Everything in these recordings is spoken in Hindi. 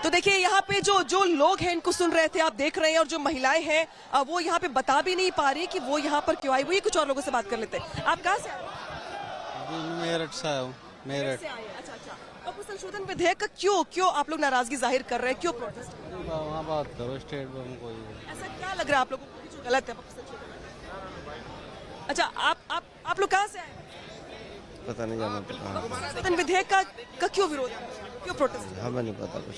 तो देखिए यहाँ पे जो लोग हैं इनको सुन रहे थे, आप देख रहे हैं, और जो महिलाएं हैं वो यहाँ पे बता भी नहीं पा रही कि वो यहाँ पर क्यों आई हुई। कुछ और लोगों से बात कर लेते हैं। आप कहाँ से आए? मेरठ से आया हूँ। मेरठ से आए। अच्छा अच्छा। वक्फ संशोधन विधेयक का क्यों आप लोग नाराजगी जाहिर कर रहे हैं, क्यों प्रोटेस्ट? वहाँ बात करो स्टेट बैंक को। ऐसा क्या लग रहा है आप लोगों को जो गलत है वक्फ संशोधन? अच्छा, आप लोग कहाँ से आए? पता नहीं जाना पता। संशोधन विधेयक का क्यों विरोध है, क्यों प्रोटेस्ट? हमें नहीं पता कुछ।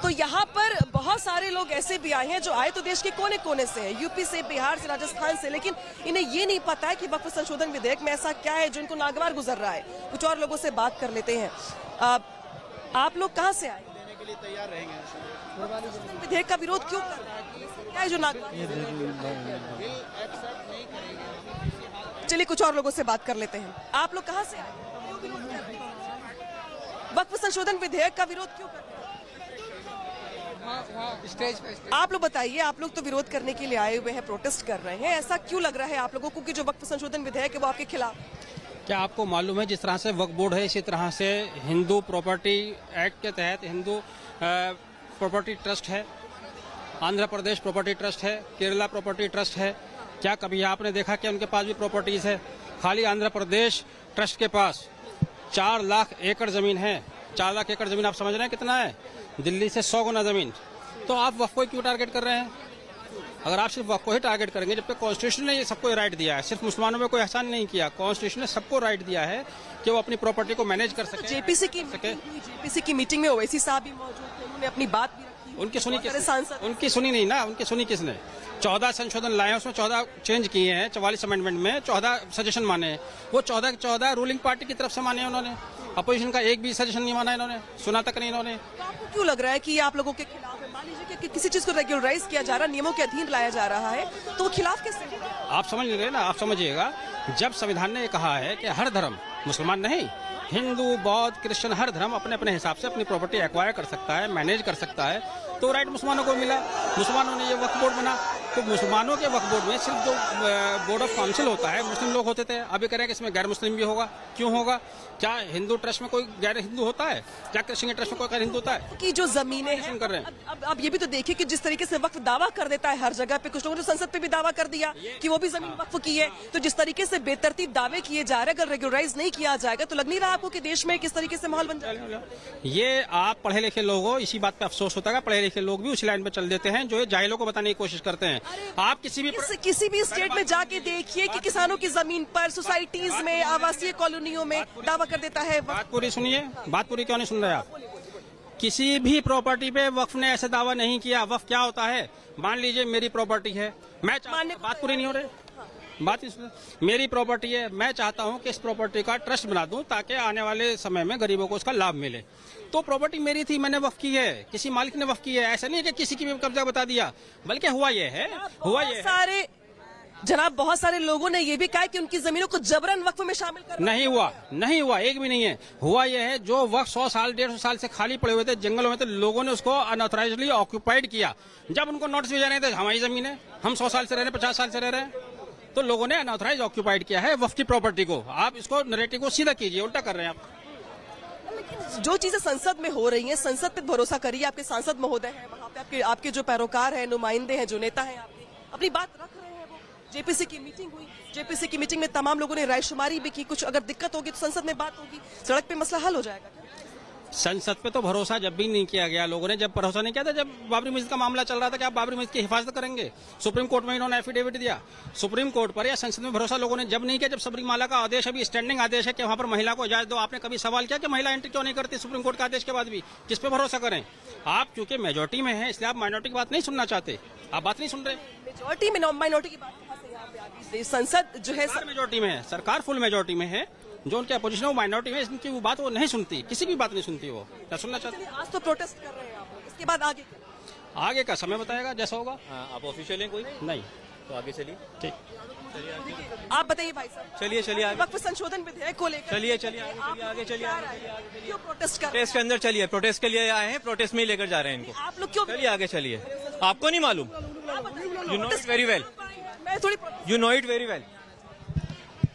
तो यहाँ पर बहुत सारे लोग ऐसे भी आए हैं जो आए तो देश के कोने कोने से हैं, यूपी से, बिहार से, राजस्थान से, लेकिन इन्हें ये नहीं पता है कि वक्फ संशोधन विधेयक में ऐसा क्या है जो इनको नागवार गुजर रहा है। कुछ और लोगों से बात कर लेते हैं। आप लोग कहाँ से आए? देने के लिए तैयार रहेंगे। संशोधन विधेयक का विरोध क्यों कर रहे हैं, क्या है जो नागवार? चलिए कुछ और लोगों से बात कर लेते हैं। आप लोग कहाँ से आए? क्यों विरोध कर रहे हैं? वक्फ संशोधन विधेयक का विरोध क्यों कर रहे हैं? स्टेज पे आप लोग बताइए, आप लोग तो विरोध करने के लिए आए हुए हैं, प्रोटेस्ट कर रहे हैं, ऐसा क्यों लग रहा है आप लोगों को कि जो वक्फ संशोधन विधेयक है वो आपके खिलाफ? क्या आपको मालूम है जिस तरह से वक्फ बोर्ड है इसी तरह से हिंदू प्रॉपर्टी एक्ट के तहत हिंदू प्रॉपर्टी ट्रस्ट है, आंध्र प्रदेश प्रॉपर्टी ट्रस्ट है, केरला प्रॉपर्टी ट्रस्ट है। क्या कभी आपने देखा कि उनके पास भी प्रॉपर्टीज है? खाली आंध्र प्रदेश ट्रस्ट के पास 4 लाख एकड़ जमीन है। 4 लाख एकड़ जमीन आप समझ रहे हैं कितना है? दिल्ली से 100 गुना जमीन। तो आप वक्फ को क्यों टारगेट कर रहे हैं? अगर आप सिर्फ वक्फ को ही टारगेट करेंगे, जबकि कॉन्स्टिट्यूशन ने ये सबको राइट दिया है, सिर्फ मुसलमानों में कोई एहसान नहीं किया, कॉन्स्टिट्यूशन ने सबको राइट दिया है कि वो अपनी प्रॉपर्टी को मैनेज कर सके। जेपीसी की मीटिंग में ओवैसी साहब भी मौजूद थे, उन्होंने अपनी बात भी रखी। उनकी सुनी बहुत सारे किसने? सांसद उनकी सुनी नहीं ना, उनकी सुनी किसने? 14 संशोधन लाए हैं, उसमें 14 चेंज किए हैं, 44 अमेंडमेंट में 14 सजेशन माने हैं। वो 14 के 14 रूलिंग पार्टी की तरफ से माने हैं उन्होंने, अपोजिशन का एक भी सजेशन नहीं माना इन्होंने, सुना तक नहीं इन्होंने। तो आपको क्यों लग रहा है कि ये आप लोगों के खिलाफ है? मान लीजिए कि किसी चीज को रेगुलराइज किया जा रहा है, नियमों के अधीन लाया जा रहा है, तो वो खिलाफ कैसे है? आप समझ रहे ना, आप समझिएगा, जब संविधान ने कहा है कि हर धर्म, मुसलमान नहीं, हिंदू, बौद्ध, क्रिश्चियन, हर धर्म अपने अपने हिसाब से अपनी प्रॉपर्टी एक्वायर कर सकता है, मैनेज कर सकता है, तो राइट मुसलमानों को मिला। मुसलमानों ने ये वक्फ बोर्ड बना, तो मुसलमानों के वक्फ बोर्ड में सिर्फ जो बोर्ड ऑफ काउंसिल होता है मुस्लिम लोग होते थे, अभी करें कि इसमें गैर मुस्लिम भी होगा। क्यों होगा? क्या हिंदू ट्रस्ट में कोई गैर हिंदू होता है? क्या क्रिश्चियन ट्रस्ट में कोई गैर हिंदू होता है? कि जो जमीनें हैं, कर रहे हैं। अब ये भी तो देखिए कि जिस तरीके से वक्फ दावा कर देता है हर जगह पे, कुछ लोगों ने संसद पे भी दावा कर दिया कि वो भी जमीन वक्फ की है। तो जिस तरीके से बेतरतीब दावे किए जा रहे हैं, अगर रेगुलराइज नहीं किया जाएगा तो लग नहीं रहा आपको कि देश में किस तरीके से माहौल बन जाएगा? ये आप पढ़े लिखे लोग हो, इसी बात पे अफसोस होता है, पढ़े लिखे लोग भी उसी लाइन पे चल देते हैं जो ये जाहिलों को बताने की कोशिश करते हैं। आप किसी भी स्टेट में जाके देखिए कि किसानों की जमीन पर, सोसाइटीज में, आवासीय कॉलोनियों में दावा कर देता है। बात पूरी सुनिए, बात पूरी क्यों नहीं सुन रहे आप? किसी भी प्रॉपर्टी पे वक्फ ने ऐसे दावा नहीं किया। वक्फ क्या होता है? मान लीजिए मेरी प्रॉपर्टी है, मैं बात पूरी नहीं हो रही, बात नहीं सुन। मेरी प्रॉपर्टी है, मैं चाहता हूं कि इस प्रॉपर्टी का ट्रस्ट बना दूं ताकि आने वाले समय में गरीबों को उसका लाभ मिले। तो प्रॉपर्टी मेरी थी, मैंने वक्फ की है, किसी मालिक ने वक्फ की है। ऐसा नहीं है कि किसी की भी कब्जा बता दिया, बल्कि हुआ ये है जनाब बहुत सारे लोगों ने ये भी कहा कि उनकी जमीनों को जबरन वक्फ में शामिल कर नहीं हुआ, एक भी नहीं है। हुआ ये है जो वक्त 100 साल 150 साल से खाली पड़े हुए थे जंगलों में, तो लोगों ने उसको अनऑथराइजली ऑक्यूपाइड किया। जब उनको नोटिस भी जाने थे हमारी जमीन है, हम 100 साल से रह रहे हैं, 50 साल से रह रहे हैं, तो लोगों ने अनऑथराइज ऑक्यूपाइड किया है वक्फ की प्रॉपर्टी को। आप इसको नैरेटिव को सीधा कीजिए, उल्टा कर रहे हैं आप। जो चीजें संसद में हो रही हैं, संसद पे भरोसा करिए। आपके सांसद महोदय हैं वहाँ पे, आपके जो पैरोकार हैं, नुमाइंदे हैं, जो नेता हैं, आपके अपनी बात रख रहे हैं। वो जेपीसी की मीटिंग हुई, जेपीसी की मीटिंग में तमाम लोगों ने रायशुमारी भी की। कुछ अगर दिक्कत होगी तो संसद में बात होगी, सड़क पे मसला हल हो जाएगा। संसद पे तो भरोसा जब भी नहीं किया गया, लोगों ने जब भरोसा नहीं किया था, जब बाबरी मस्जिद का मामला चल रहा था कि आप बाबरी मस्जिद की हिफाजत करेंगे, सुप्रीम कोर्ट में इन्होंने एफिडेविट दिया। सुप्रीम कोर्ट पर या संसद में भरोसा लोगों ने जब नहीं किया, जब सबरीमाला का आदेश, अभी स्टैंडिंग आदेश है कि वहां पर महिला को इजाजत दो। आपने कभी सवाल किया कि महिला एंट्री क्यों नहीं करती सुप्रीम कोर्ट का आदेश के बाद भी? किस पे भरोसा करें? आप क्योंकि मेजोरिटी में है इसलिए आप माइनॉरिटी की बात नहीं सुनना चाहते, आप बात नहीं सुन रहे। मेजोरिटी में माइनॉरिटी की बात संसद जो है मेजोरिटी में है, सरकार फुल मेजोरिटी में है, जो उनके अपोजिशन है वो माइनॉरिटी में, इनकी वो बात वो नहीं सुनती, किसी की बात नहीं सुनती, वो क्या सुनना चाहती है। आज तो प्रोटेस्ट कर रहे हैं आप, इसके बाद आगे का समय बताएगा जैसा होगा। आप ऑफिशियल हैं कोई? नहीं तो आगे चलिए। ठीक, आप बताइए भाई साहब। चलिए आगे। वक्फ संशोधन विधेयक को लेकर चलिए आगे चलिए। क्यों प्रोटेस्ट कर? प्रोटेस्ट के अंदर चलिए, प्रोटेस्ट के लिए आए हैं, प्रोटेस्ट में ही लेकर जा रहे हैं इनको। आप लोग क्यों? चलिए आगे चलिए। आपको नहीं मालूम? You know it very well, मैं थोड़ी you know it very well.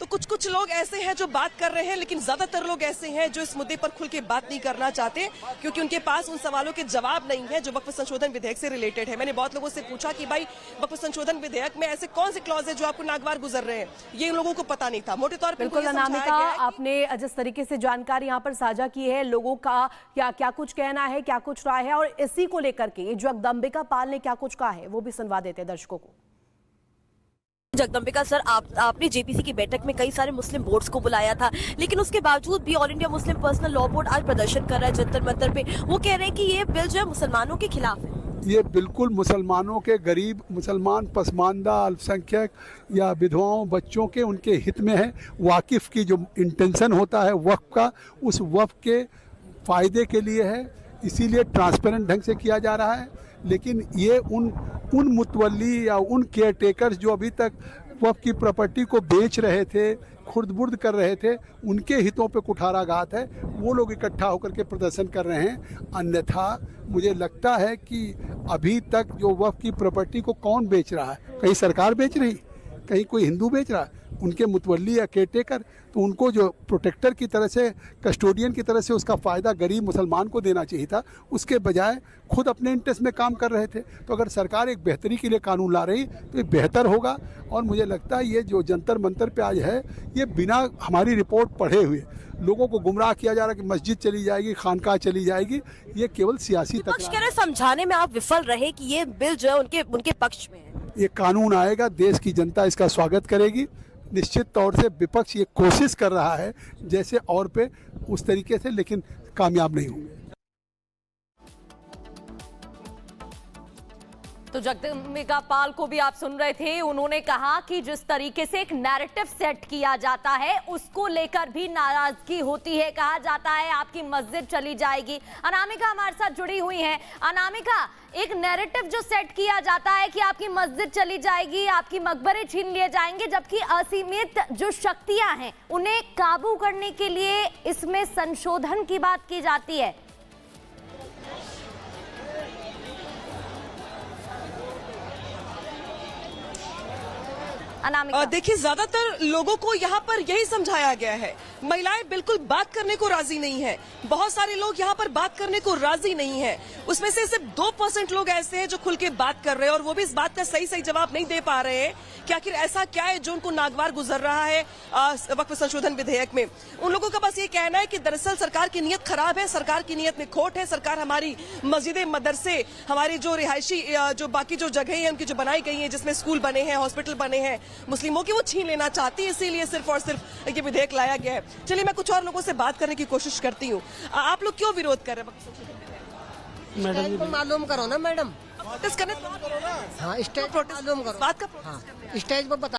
तो कुछ कुछ लोग ऐसे हैं जो बात कर रहे हैं, लेकिन ज्यादातर लोग ऐसे हैं जो इस मुद्दे पर खुल के बात नहीं करना चाहते, क्योंकि उनके पास उन सवालों के जवाब नहीं है जो वक्फ संशोधन विधेयक से रिलेटेड है। मैंने बहुत लोगों से पूछा कि भाई वक्फ संशोधन विधेयक में ऐसे कौन से क्लॉज है जो आपको नागवार गुजर रहे हैं, ये इन लोगों को पता नहीं था। मोटे तौर पर बिल्कुल अनामिका, आपने जिस तरीके से जानकारी यहाँ पर साझा की है, लोगों का क्या कुछ कहना है, क्या कुछ राय है, और इसी को लेकर के जगदम्बिका पाल ने क्या कुछ कहा है वो भी सुनवा देते हैं दर्शकों को। जगदम्बिका सर, आपने जेपीसी की बैठक में कई सारे मुस्लिम बोर्ड्स को बुलाया था, लेकिन उसके बावजूद भी all India Muslim personal law board आज प्रदर्शन कर रहा है जंतर मंतर पे। वो कह रहे हैं कि ये बिल जो है मुसलमानों के खिलाफ है। ये बिल्कुल मुसलमानों के, गरीब मुसलमान, पसमानदा, अल्पसंख्यक या विधवाओं, बच्चों के, उनके हित में है। वाकिफ की जो इंटेंशन होता है वक्फ का, उस वक्फ के फायदे के लिए है, इसीलिए ट्रांसपेरेंट ढंग से किया जा रहा है। लेकिन ये उन मुतवल्ली या उन केयर टेकर्स जो अभी तक वक्फ की प्रॉपर्टी को बेच रहे थे, खुर्द-बुर्द कर रहे थे, उनके हितों पे कुठाराघात है। वो लोग इकट्ठा होकर के प्रदर्शन कर रहे हैं। अन्यथा मुझे लगता है कि अभी तक जो वक्फ की प्रॉपर्टी को कौन बेच रहा है, कहीं सरकार बेच रही, कहीं कोई हिंदू बेच रहा है, उनके मुतवल्ली या केयरटेकर, तो उनको जो प्रोटेक्टर की तरह से, कस्टोडियन की तरह से उसका फ़ायदा गरीब मुसलमान को देना चाहिए था, उसके बजाय खुद अपने इंटरेस्ट में काम कर रहे थे। तो अगर सरकार एक बेहतरी के लिए कानून ला रही तो ये बेहतर होगा। और मुझे लगता है ये जो जंतर मंतर पे आज है, ये बिना हमारी रिपोर्ट पढ़े हुए लोगों को गुमराह किया जा रहा है कि मस्जिद चली जाएगी, खानकाह चली जाएगी, ये केवल सियासी विपक्ष कह रहे समझाने में आप विफल रहे कि ये बिल जो है उनके पक्ष में है। ये कानून आएगा, देश की जनता इसका स्वागत करेगी। निश्चित तौर से विपक्ष ये कोशिश कर रहा है जैसे और पे उस तरीके से, लेकिन कामयाब नहीं होंगे। तो जगदम्बिका पाल को भी आप सुन रहे थे, उन्होंने कहा कि जिस तरीके से एक नैरेटिव सेट किया जाता है उसको लेकर भी नाराजगी होती है। कहा जाता है आपकी मस्जिद चली जाएगी। अनामिका हमारे साथ जुड़ी हुई हैं। अनामिका, एक नैरेटिव जो सेट किया जाता है कि आपकी मस्जिद चली जाएगी, आपकी मकबरे छीन लिए जाएंगे, जबकि असीमित जो शक्तियां हैं उन्हें काबू करने के लिए इसमें संशोधन की बात की जाती है। देखिए, ज्यादातर लोगों को यहाँ पर यही समझाया गया है, महिलाएं बिल्कुल बात करने को राजी नहीं है। बहुत सारे लोग यहाँ पर बात करने को राजी नहीं है। उसमें से सिर्फ 2% लोग ऐसे हैं जो खुल के बात कर रहे हैं, और वो भी इस बात का सही जवाब नहीं दे पा रहे हैं कि आखिर ऐसा क्या है जो उनको नागवार गुजर रहा है वक्फ संशोधन विधेयक में। उन लोगों का बस ये कहना है कि दरअसल सरकार की नीयत खराब है, सरकार की नीयत में खोट है, सरकार हमारी मस्जिदें, मदरसे, हमारी जो रिहायशी जो बाकी जो जगह है उनकी जो बनाई गई है, जिसमें स्कूल बने हैं, हॉस्पिटल बने हैं मुस्लिमों की, वो छीन लेना चाहती है। इसीलिए सिर्फ और सिर्फ ये विधेयक लाया गया है। चलिए मैं कुछ और लोगों से बात करने की कोशिश करती हूँ। आप लोग क्यों विरोध कर रहे हैं? मैडम मालूम करो ना मैडम, प्रोटेस्ट करने, हाँ स्टेज मालूम करो, बात का हाँ स्टेज पर बता